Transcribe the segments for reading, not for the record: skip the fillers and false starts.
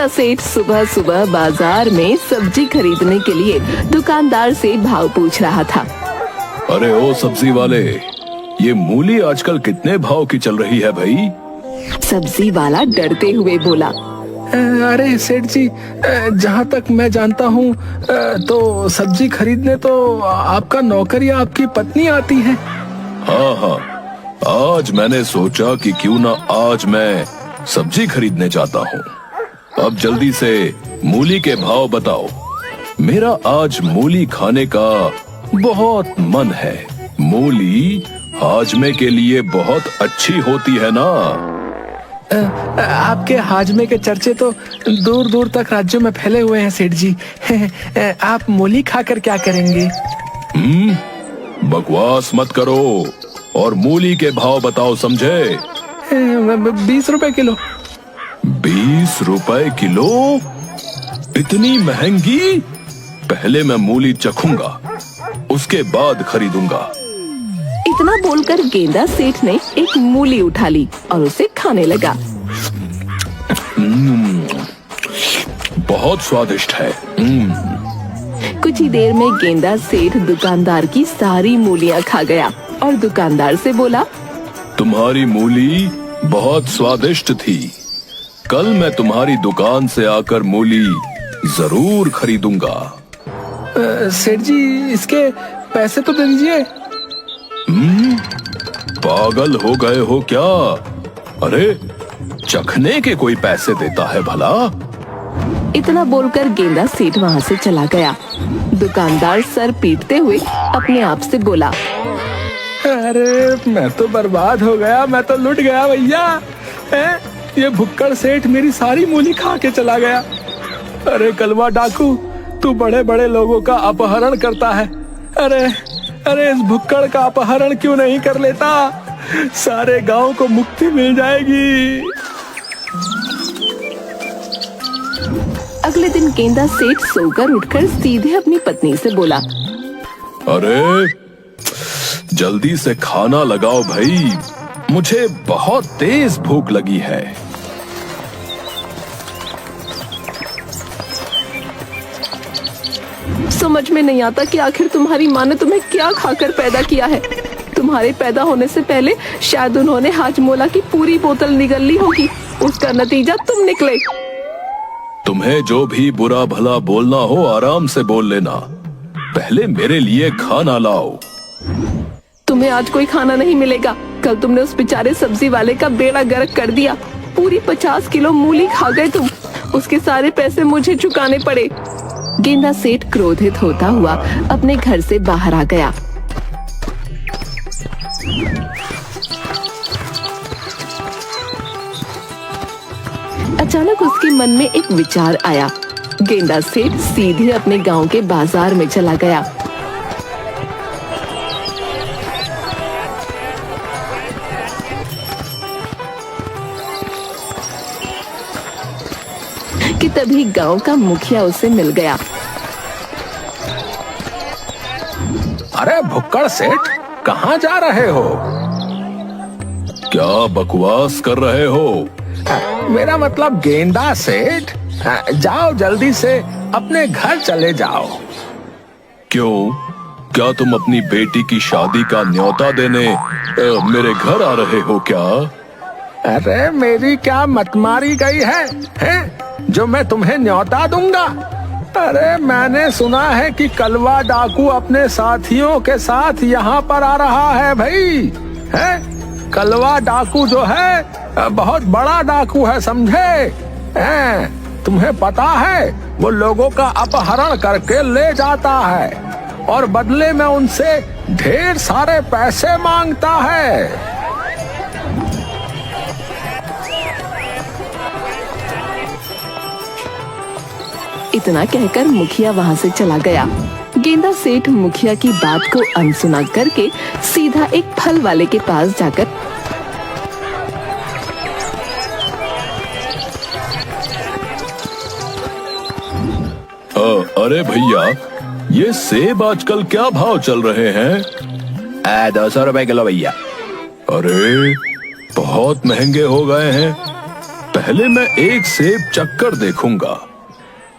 गेंदा सेठ सुबह सुबह बाजार में सब्जी खरीदने के लिए दुकानदार से भाव पूछ रहा था। अरे ओ सब्जी वाले, ये मूली आजकल कितने भाव की चल रही है भाई? सब्जी वाला डरते हुए बोला, अरे सेठ जी, जहाँ तक मैं जानता हूँ तो सब्जी खरीदने तो आपका नौकर या आपकी पत्नी आती है। हाँ हाँ, आज मैंने सोचा कि क्यों ना आज मैं सब्जी खरीदने जाता हूँ। अब जल्दी से मूली के भाव बताओ, मेरा आज मूली खाने का बहुत मन है। मूली हाजमे के लिए बहुत अच्छी होती है ना। आपके हाजमे के चर्चे तो दूर दूर तक राज्यों में फैले हुए हैं सेठ जी। आप मूली खाकर क्या करेंगे? बकवास मत करो और मूली के भाव बताओ, समझे? 20 रुपए किलो। 20 रुपए किलो? इतनी महंगी? पहले मैं मूली चखूंगा, उसके बाद खरीदूंगा। इतना बोलकर गेंदा सेठ ने एक मूली उठा ली और उसे खाने लगा। बहुत स्वादिष्ट है। कुछ ही देर में गेंदा सेठ दुकानदार की सारी मूलियां खा गया और दुकानदार से बोला, तुम्हारी मूली बहुत स्वादिष्ट थी। कल मैं तुम्हारी दुकान से आकर मूली जरूर खरीदूंगा। सेठ जी, इसके पैसे तो दे दीजिए। पागल हो गए हो क्या? अरे चखने के कोई पैसे देता है भला? इतना बोलकर गेंदा सेठ वहाँ से चला गया। दुकानदार सर पीटते हुए अपने आप से बोला, अरे मैं तो बर्बाद हो गया, मैं तो लुट गया भैया। ये भुक्कड़ सेठ मेरी सारी मूली खा के चला गया। अरे कलवा डाकू, तू बड़े बड़े लोगों का अपहरण करता है। अरे इस भुक्कड़ का अपहरण क्यों नहीं कर लेता? सारे गांव को मुक्ति मिल जाएगी। अगले दिन गेंदा सेठ सोकर उठकर सीधे अपनी पत्नी से बोला, अरे जल्दी से खाना लगाओ भाई, मुझे बहुत तेज भूख लगी है। समझ में नहीं आता कि आखिर तुम्हारी माँ ने तुम्हें क्या खाकर पैदा किया है। तुम्हारे पैदा होने से पहले शायद उन्होंने हाजमोला की पूरी बोतल निगल ली होगी, उसका नतीजा तुम निकले। तुम्हें जो भी बुरा भला बोलना हो आराम से बोल लेना, पहले मेरे लिए खाना लाओ। तुम्हें आज कोई खाना नहीं मिलेगा। कल तुमने उस बेचारे सब्जी वाले का बेड़ा गर्क कर दिया। पूरी 50 किलो मूली खा गए तुम, उसके सारे पैसे मुझे चुकाने पड़े। गेंदा सेठ क्रोधित होता हुआ अपने घर से बाहर आ गया। अचानक उसके मन में एक विचार आया। गेंदा सेठ सीधे अपने गांव के बाजार में चला गया। कि तभी गांव का मुखिया उसे मिल गया। अरे भुक्कड़ सेठ, कहाँ जा रहे हो? क्या बकवास कर रहे हो? मेरा मतलब गेंदा सेठ, जाओ जल्दी से अपने घर चले जाओ। क्यों? क्या तुम अपनी बेटी की शादी का न्योता देने मेरे घर आ रहे हो क्या? अरे मेरी क्या मत मारी गई है? जो मैं तुम्हें न्योता दूंगा? अरे मैंने सुना है कि कलवा डाकू अपने साथियों के साथ यहाँ पर आ रहा है भाई। कलवा डाकू जो है बहुत बड़ा डाकू है, समझे? तुम्हें पता है, वो लोगों का अपहरण करके ले जाता है और बदले में उनसे ढेर सारे पैसे मांगता है। इतना कहकर मुखिया वहाँ से चला गया। गेंदा सेठ मुखिया की बात को अनसुना करके सीधा एक फल वाले के पास जाकर अरे भैया, ये सेब आजकल क्या भाव चल रहे हैं? 200 रुपए किलो भैया। अरे बहुत महंगे हो गए हैं। पहले मैं एक सेब चक्कर देखूंगा।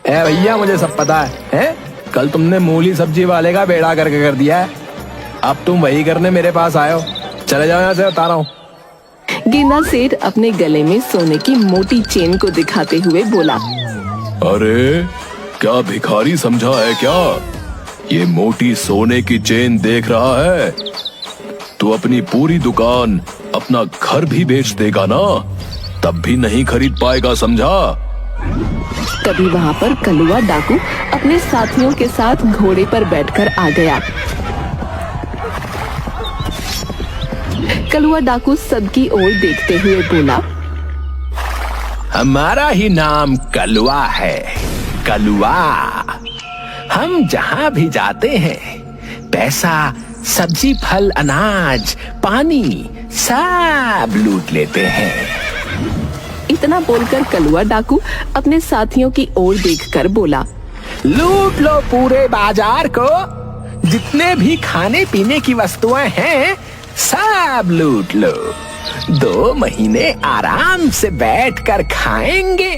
ए भैया, मुझे सब पता है? कल तुमने मूली सब्जी वाले का बेड़ा करके कर दिया है, अब तुम वही करने मेरे पास आए हो। चले जाओ यहाँ से, बता रहा हूँ। गेंदा सेठ अपने गले में सोने की मोटी चेन को दिखाते हुए बोला, अरे क्या भिखारी समझा है क्या? ये मोटी सोने की चेन देख रहा है? तू अपनी पूरी दुकान, अपना घर भी बेच देगा ना, तब भी नहीं खरीद पाएगा, समझा? तभी वहाँ पर कलुआ डाकू अपने साथियों के साथ घोड़े पर बैठकर आ गया। कलुआ डाकू सबकी ओर देखते हुए बोला, हमारा ही नाम कलुआ है, कलुआ। हम जहाँ भी जाते हैं, पैसा, सब्जी, फल, अनाज, पानी सब लूट लेते हैं। इतना बोलकर कलुआ डाकू अपने साथियों की ओर देखकर बोला, लूट लो पूरे बाजार को, जितने भी खाने पीने की वस्तुएं हैं सब लूट लो। 2 महीने आराम से बैठकर खाएंगे।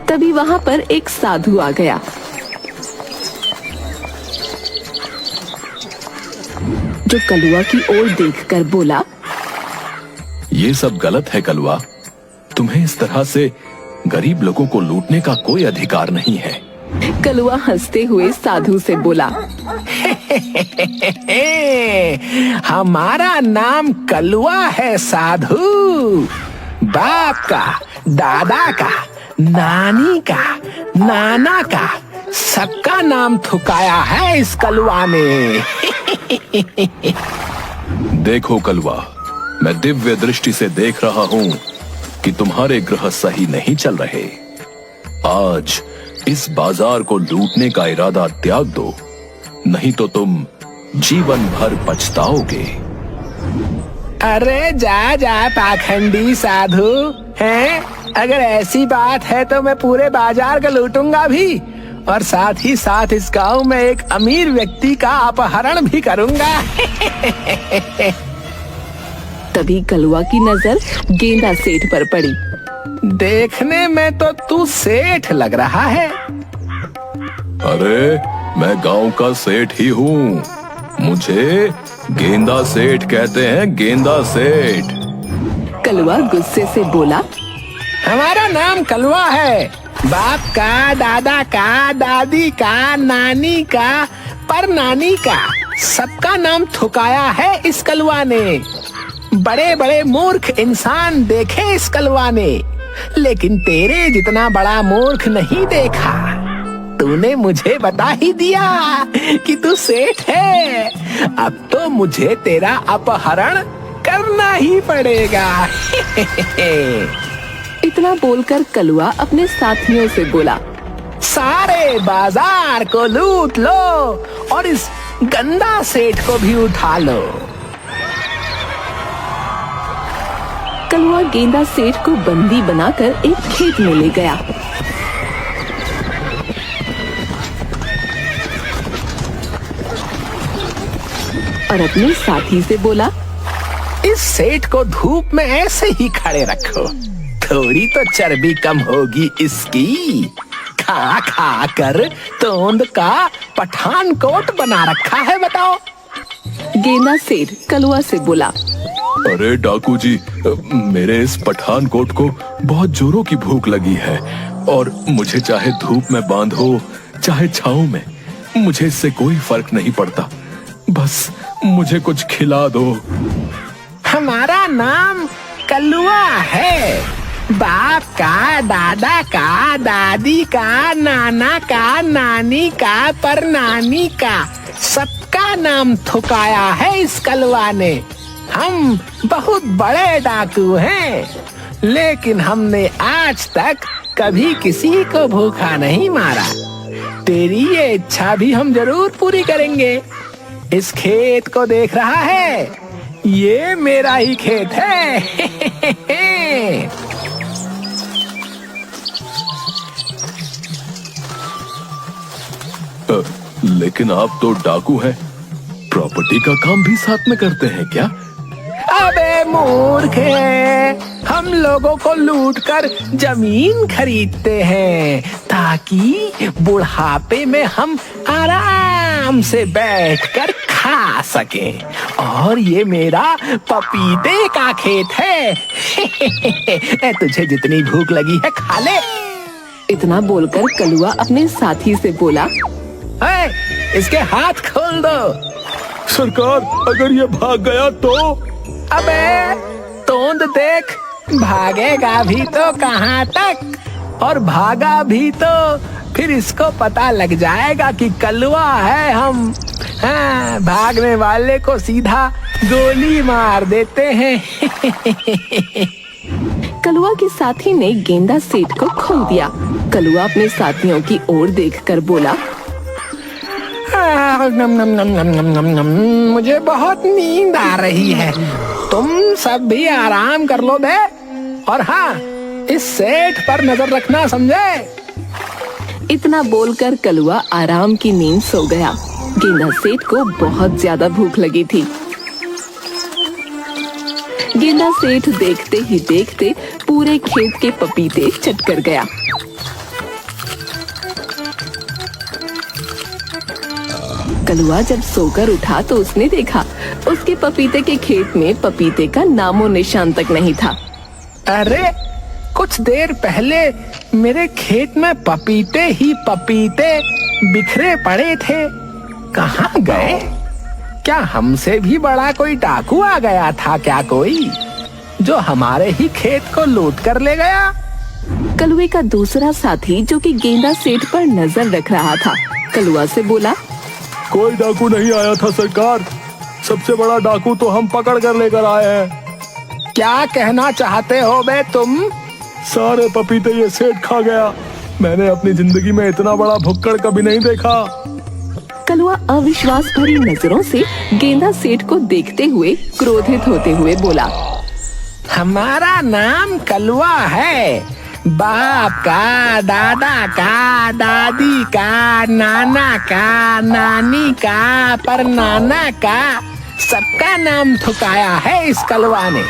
तभी वहाँ पर एक साधु आ गया। जो कलुआ की ओर देखकर बोला, ये सब गलत है कलुआ, तुम्हें इस तरह से गरीब लोगों को लूटने का कोई अधिकार नहीं है। कलुआ हंसते हुए साधु से बोला, हमारा नाम कलुआ है साधु। बाप का, दादा का, नानी का, नाना का, सबका नाम थुकाया है इस कलुआ ने। देखो कलुआ, मैं दिव्य दृष्टि से देख रहा हूँ कि तुम्हारे ग्रह सही नहीं चल रहे। आज इस बाजार को लूटने का इरादा त्याग दो, नहीं तो तुम जीवन भर पछताओगे। अरे जा जा पाखंडी साधु, हैं? अगर ऐसी बात है तो मैं पूरे बाजार को लूटूंगा भी, और साथ ही साथ इस गांव में एक अमीर व्यक्ति का अपहरण भी करूंगा। तभी कलुआ की नजर गेंदा सेठ पर पड़ी। देखने में तो तू सेठ लग रहा है। अरे मैं गांव का सेठ ही हूँ, मुझे गेंदा सेठ कहते हैं, गेंदा सेठ। कलुआ गुस्से से बोला, हमारा नाम कलुआ है। बाप का, दादा का, दादी का, नानी का, परनानी का, सबका नाम थुकाया है इस कलुआ ने। बड़े बड़े मूर्ख इंसान देखे इस कलुआ ने, लेकिन तेरे जितना बड़ा मूर्ख नहीं देखा। तूने मुझे बता ही दिया कि तू सेठ है, अब तो मुझे तेरा अपहरण करना ही पड़ेगा। इतना बोलकर कलुआ अपने साथियों से बोला, सारे बाजार को लूट लो और इस गंदा सेठ को भी उठा लो। कलुआ गेंदा सेठ को बंदी बनाकर एक खेत में ले गया। और अपने साथी से बोला, इस सेठ को धूप में ऐसे ही खड़े रखो, थोड़ी तो चर्बी कम होगी इसकी। खा खा कर तोंद का पठान कोट बना रखा है, बताओ। गेंदा सेठ कलुआ से बोला, अरे डाकू जी, मेरे इस पठान कोट को बहुत जोरों की भूख लगी है, और मुझे चाहे धूप में बांधो चाहे छांव में, मुझे इससे कोई फर्क नहीं पड़ता, बस मुझे कुछ खिला दो। हमारा नाम कलुआ है। बाप का, दादा का, दादी का, नाना का, नानी का, परनानी का, सबका नाम थुकाया है इस कलुआ ने। हम बहुत बड़े डाकू हैं, लेकिन हमने आज तक कभी किसी को भूखा नहीं मारा। तेरी ये इच्छा भी हम जरूर पूरी करेंगे। इस खेत को देख रहा है, ये मेरा ही खेत है। लेकिन आप तो डाकू हैं, प्रॉपर्टी का काम भी साथ में करते हैं क्या? अबे मूर्ख है, हम लोगों को लूटकर जमीन खरीदते हैं ताकि बुढ़ापे में हम आराम से बैठकर खा सकें। और ये मेरा पपीते का खेत है। तुझे जितनी भूख लगी है खा ले। इतना बोलकर कलुआ अपने साथी से बोला, इसके हाथ खोल दो। सरकार, अगर ये भाग गया तो? अबे तोंद देख, भागेगा भी तो कहाँ तक, और भागा भी तो फिर इसको पता लग जाएगा कि कलुआ है हम। हाँ, भागने वाले को सीधा गोली मार देते हैं। कलुआ के साथी ने गेंदा सेठ को खोल दिया। कलुआ अपने साथियों की ओर देखकर बोला, नम नम नम नम नम नम नम, मुझे बहुत नींद आ रही है। तुम सब भी आराम कर लो बे। और हाँ, इस सेठ पर नजर रखना, समझे? इतना बोलकर कलुआ आराम की नींद सो गया। गेंदा सेठ को बहुत ज्यादा भूख लगी थी। गेंदा सेठ देखते ही देखते पूरे खेत के पपीते चट कर गया। कलुआ जब सोकर उठा तो उसने देखा उसके पपीते के खेत में पपीते का नामो निशान तक नहीं था। अरे, कुछ देर पहले मेरे खेत में पपीते ही पपीते बिखरे पड़े थे, कहाँ गए? क्या हमसे भी बड़ा कोई डाकू आ गया था क्या कोई, जो हमारे ही खेत को लूट कर ले गया? कलुए का दूसरा साथी, जो कि गेंदा सेठ पर नजर रख रहा था, कलुआ से बोला, कोई डाकू नहीं आया था सरकार। सबसे बड़ा डाकू तो हम पकड़ कर लेकर आए हैं। क्या कहना चाहते हो बे तुम? सारे पपीते ये सेठ खा गया। मैंने अपनी जिंदगी में इतना बड़ा भुक्कड़ कभी नहीं देखा। कलुआ अविश्वास भरी नजरों से गेंदा सेठ को देखते हुए क्रोधित होते हुए बोला, हमारा नाम कलुआ है। बाप का, दादा का, दादी का, नाना का, नानी का, परनाना का, सबका नाम थुकाया है इस कलुआ ने।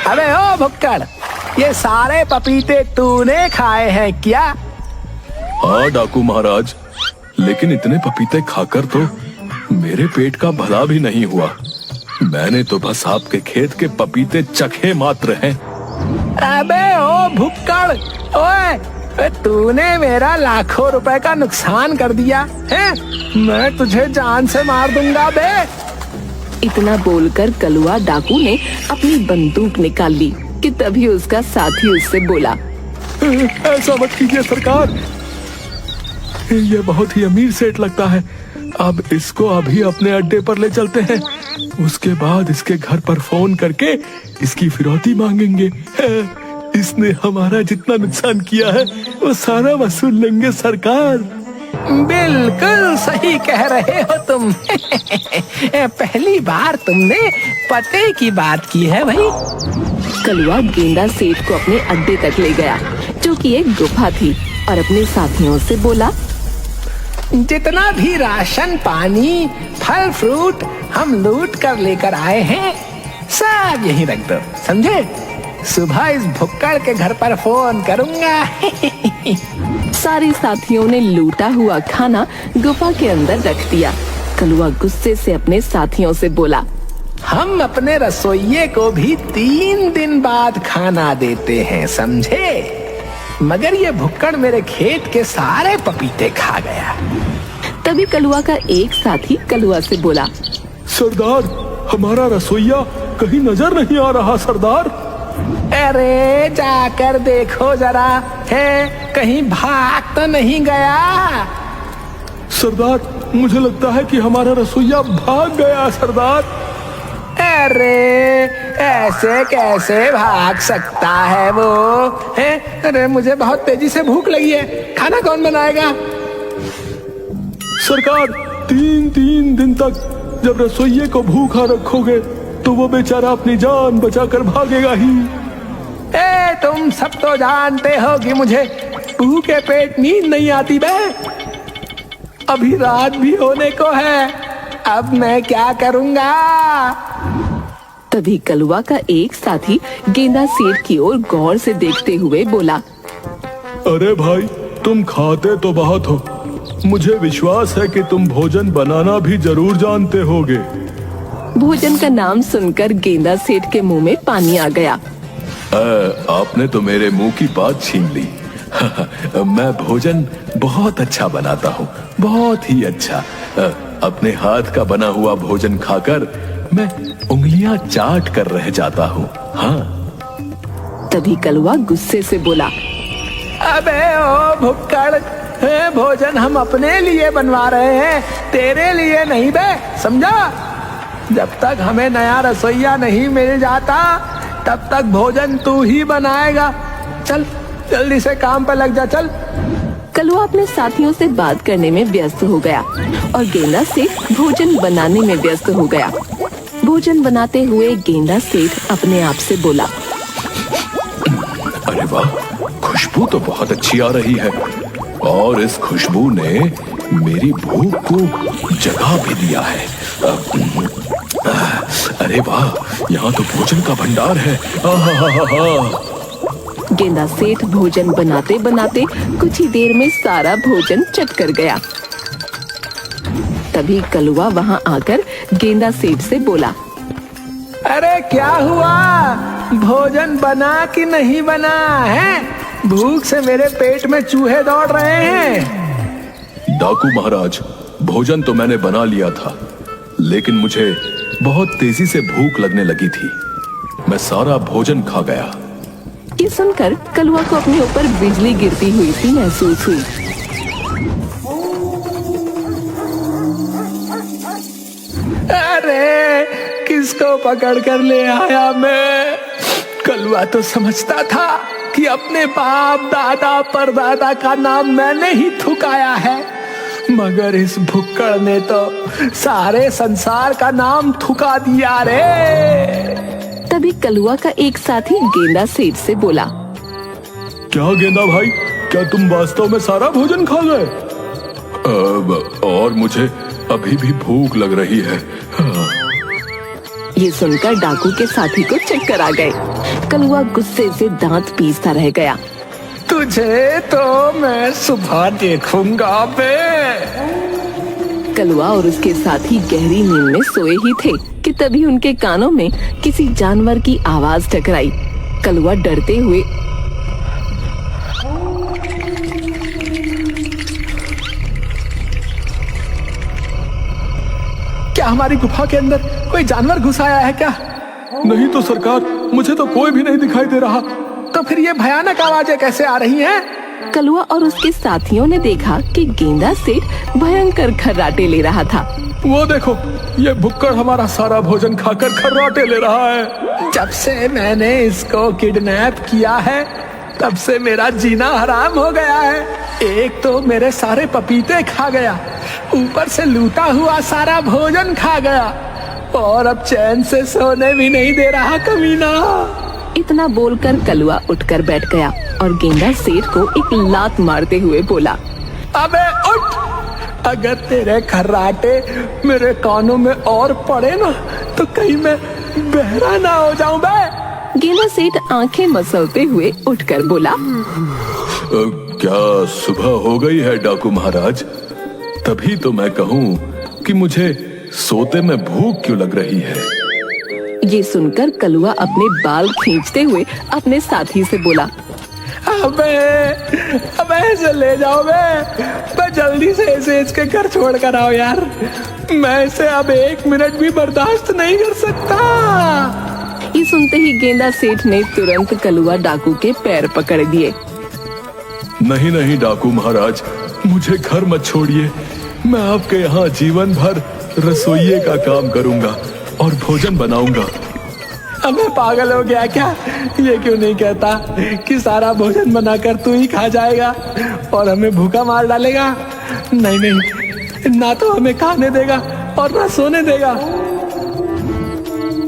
अबे ओ भुक्कड़, ये सारे पपीते तूने खाए हैं क्या? हाँ डाकू महाराज, लेकिन इतने पपीते खाकर तो मेरे पेट का भला भी नहीं हुआ। मैंने तो बस आपके खेत के पपीते चखे मात्र हैं। अबे ओ भुक्कड़, ओए, तूने मेरा लाखों रुपए का नुकसान कर दिया है। मैं तुझे जान से मार दूंगा बे। इतना बोलकर कलुआ डाकू ने अपनी बंदूक निकाल ली कि तभी उसका साथी उससे बोला, ऐसा मत कीजिए सरकार, ये बहुत ही अमीर सेठ लगता है। अब इसको अभी अपने अड्डे पर ले चलते हैं, उसके बाद इसके घर पर फोन करके इसकी फिरौती मांगेंगे। इसने हमारा जितना नुकसान किया है वो सारा वसूल लेंगे सरकार। बिल्कुल सही कह रहे हो तुम। पहली बार तुमने पते की बात की है भाई। कलुआ गेंदा सेठ को अपने अड्डे तक ले गया, जो कि एक गुफा थी, और अपने साथियों से बोला, जितना भी राशन पानी फल फ्रूट हम लूट कर लेकर आए हैं सब यहीं रख दो, समझे? सुबह इस भुक्कड़ के घर पर फोन करूंगा। सारे साथियों ने लूटा हुआ खाना गुफा के अंदर रख दिया। कलुआ गुस्से से अपने साथियों से बोला, हम अपने रसोइये को भी 3 दिन बाद खाना देते हैं, समझे? मगर ये भुक्कड़ मेरे खेत के सारे पपीते खा गया। तभी कलुआ का एक साथी कलुआ से बोला, सरदार, हमारा रसोइया कहीं नजर नहीं आ रहा सरदार। अरे जाकर देखो जरा, है कहीं भाग तो नहीं गया? सरदार, मुझे लगता है कि हमारा रसोइया भाग गया सरदार। अरे ऐसे कैसे भाग सकता है वो, है? अरे मुझे बहुत तेजी से भूख लगी है, खाना कौन बनाएगा? सरकार, 3 दिन तक जब रसोइये को भूखा रखोगे तो वो बेचारा अपनी जान बचाकर भागेगा ही। तुम सब तो जानते हो कि मुझे भूखे पेट नींद नहीं आती बे। अभी रात भी होने को है, अब मैं क्या करूंगा? तभी कलवा का एक साथी गेंदा सेठ की ओर गौर से देखते हुए बोला, अरे भाई, तुम खाते तो बहुत हो, मुझे विश्वास है कि तुम भोजन बनाना भी जरूर जानते होगे। भोजन का नाम सुनकर गेंदा सेठ के मुंह में पानी आ गया। आपने तो मेरे मुंह की बात छीन ली। मैं भोजन बहुत अच्छा बनाता हूँ, बहुत ही अच्छा। अपने हाथ का बना हुआ भोजन खाकर मैं उंगलियां चाट कर रह जाता हूँ। हाँ। तभी कलवा गुस्से से बोला, अबे ओ भुक्कड़, भोजन हम अपने लिए बनवा रहे हैं, तेरे लिए नहीं बे, समझा? जब तक हमें नया रसोइया नहीं मिल जाता तब तक भोजन तू ही बनाएगा। चल जल्दी से काम पर लग जा, चल। कलवा अपने साथियों से बात करने में व्यस्त हो गया और गेंदा सेठ भोजन बनाने में व्यस्त हो गया। भोजन बनाते हुए गेंदा सेठ अपने आप से बोला, अरे वाह, खुशबू तो बहुत अच्छी आ रही है और इस खुशबू ने मेरी भूख को जगा भी दिया है। अरे वाह, यहाँ तो भोजन का भंडार है। गेंदा सेठ भोजन बनाते बनाते कुछ ही देर में सारा भोजन चट कर गया। तभी कलवा वहाँ आकर गेंदा सेठ से बोला, अरे क्या हुआ, भोजन बना कि नहीं बना है? भूख से मेरे पेट में चूहे दौड़ रहे हैं। डाकू महाराज, भोजन तो मैंने बना लिया था, लेकिन मुझे बहुत तेजी से भूख लगने लगी थी। मैं सारा भोजन खा गया। ये सुनकर कलवा को अपने ऊपर बिजली गिरती हुई सी महसूस हुई। अरे किसको पकड़ कर ले आया मैं? कलवा तो समझता था कि अपने बाप दादा परदादा का नाम मैंने ही थुकाया है, मगर इस भुक्कड़ ने तो सारे संसार का नाम थुका दिया रे। तभी कलवा का एक साथी गेंदा सेठ से बोला, क्या गेंदा भाई, क्या तुम वास्तव में सारा भोजन खा गए? और मुझे अभी भी भूख लग रही है। ये सुनकर डाकू के साथी को चक्कर आ गए। कलवा गुस्से से दांत पीसता रह गया। तुझे तो मैं सुबह देखूंगा बे। कलवा और उसके साथी गहरी नींद में सोए ही थे कि तभी उनके कानों में किसी जानवर की आवाज टकराई। कलवा डरते हुए क्या हमारी गुफा के अंदर कोई जानवर घुस आया है क्या? नहीं तो सरकार, मुझे तो कोई भी नहीं दिखाई दे रहा। तो फिर ये भयानक आवाजें कैसे आ रही हैं? कलवा और उसके साथियों ने देखा कि गेंदा सेठ भयंकर खर्राटे ले रहा था। वो देखो, ये भुक्कड़ हमारा सारा भोजन खाकर खर्राटे ले रहा है। जब से मैंने इसको किडनैप किया है तब से मेरा जीना हराम हो गया है। एक तो मेरे सारे पपीते खा गया, ऊपर से लूटा हुआ सारा भोजन खा गया और अब चैन से सोने भी नहीं दे रहा कमीना। इतना बोलकर कलवा उठकर बैठ गया और गेंदा सेठ को एक लात मारते हुए बोला, अबे उठ, अगर तेरे खर्राटे मेरे कानों में और पड़े ना तो कहीं मैं बहरा ना हो जाऊं बे। गेंदा सेठ आंखें मसलते हुए उठकर बोला, क्या सुबह हो गई है डाकू महाराज? तभी तो मैं कहूँ कि मुझे सोते में भूख क्यों लग रही है। ये सुनकर कलवा अपने बाल खींचते हुए अपने साथी से बोला, अबे ऐसे ले जाओ बे, जल्दी से ऐसे इसके घर छोड़ कर आओ यार, मैं इसे अब 1 मिनट भी बर्दाश्त नहीं कर सकता। ये सुनते ही गेंदा सेठ ने तुरंत कलवा डाकू के पैर पकड़ दिए। नहीं नहीं डाकू महाराज, मुझे घर मत छोड़िए। मैं आपके यहाँ जीवन भर रसोइये का काम करूंगा और भोजन बनाऊंगा। अब मैं पागल हो गया क्या? ये क्यों नहीं कहता कि सारा भोजन बनाकर तू ही खा जाएगा और हमें भूखा मार डालेगा? नहीं नहीं, ना तो हमें खाने देगा और ना सोने देगा।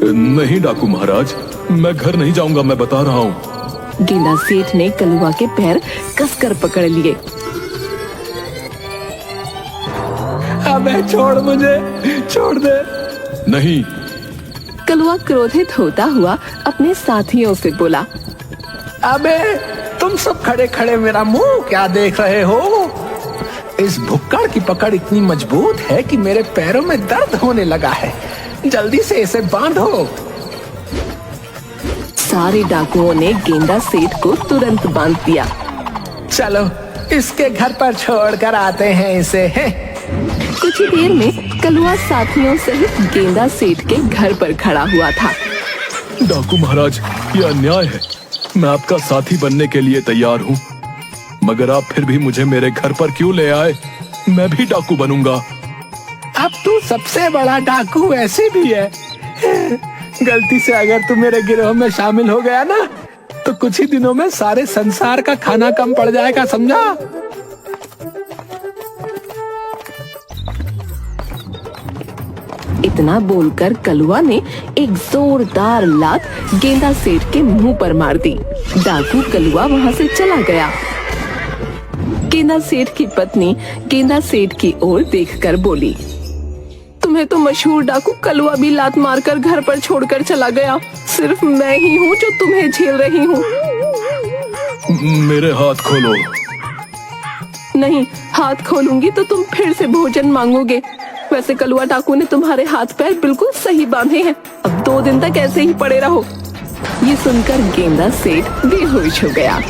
नहीं डाकू महाराज, मैं घर नहीं जाऊंगा, मैं बता रहा हूँ। गेंदा सेठ ने कलवा के पैर कसकर पकड़ लिए। अबे छोड़ मुझे, छोड़ दे। नहीं। कलुआ क्रोधित होता हुआ अपने साथियों से बोला, अबे तुम सब खड़े खड़े मेरा मुंह क्या देख रहे हो? इस भुक्कड़ की पकड़ इतनी मजबूत है कि मेरे पैरों में दर्द होने लगा है। जल्दी से इसे बांधो। सारे डाकुओं ने गेंदा सेठ को तुरंत बांध दिया। चलो इसके घर पर छोड़कर आते हैं इसे। कुछ ही देर में कलुआ साथियों सहित गेंदा सेठ के घर पर खड़ा हुआ था। डाकू महाराज, ये अन्याय है। मैं आपका साथी बनने के लिए तैयार हूँ, मगर आप फिर भी मुझे मेरे घर पर क्यों ले आए? मैं भी डाकू बनूंगा। अब तू सबसे बड़ा डाकू वैसे भी है। गलती से अगर तू मेरे गिरोह में शामिल हो गया ना, तो कुछ ही दिनों में सारे संसार का खाना कम पड़ जाएगा, समझा? इतना बोलकर कलुआ ने एक जोरदार लात गेंदा सेठ के मुंह पर मार दी। डाकू कलुआ वहां से चला गया। गेंदा सेठ की पत्नी गेंदा सेठ की ओर देखकर बोली, तुम्हें तो मशहूर डाकू कलुआ भी लात मारकर घर पर छोड़कर चला गया। सिर्फ मैं ही हूँ जो तुम्हें झेल रही हूँ। मेरे हाथ खोलो। नहीं, हाथ खोलूंगी तो तुम फिर से भोजन मांगोगे। वैसे कलुआ डाकू ने तुम्हारे हाथ पैर बिल्कुल सही बांधे हैं। अब 2 दिन तक ऐसे ही पड़े रहो। ये सुनकर गेंदा सेठ बेहोश हो गया।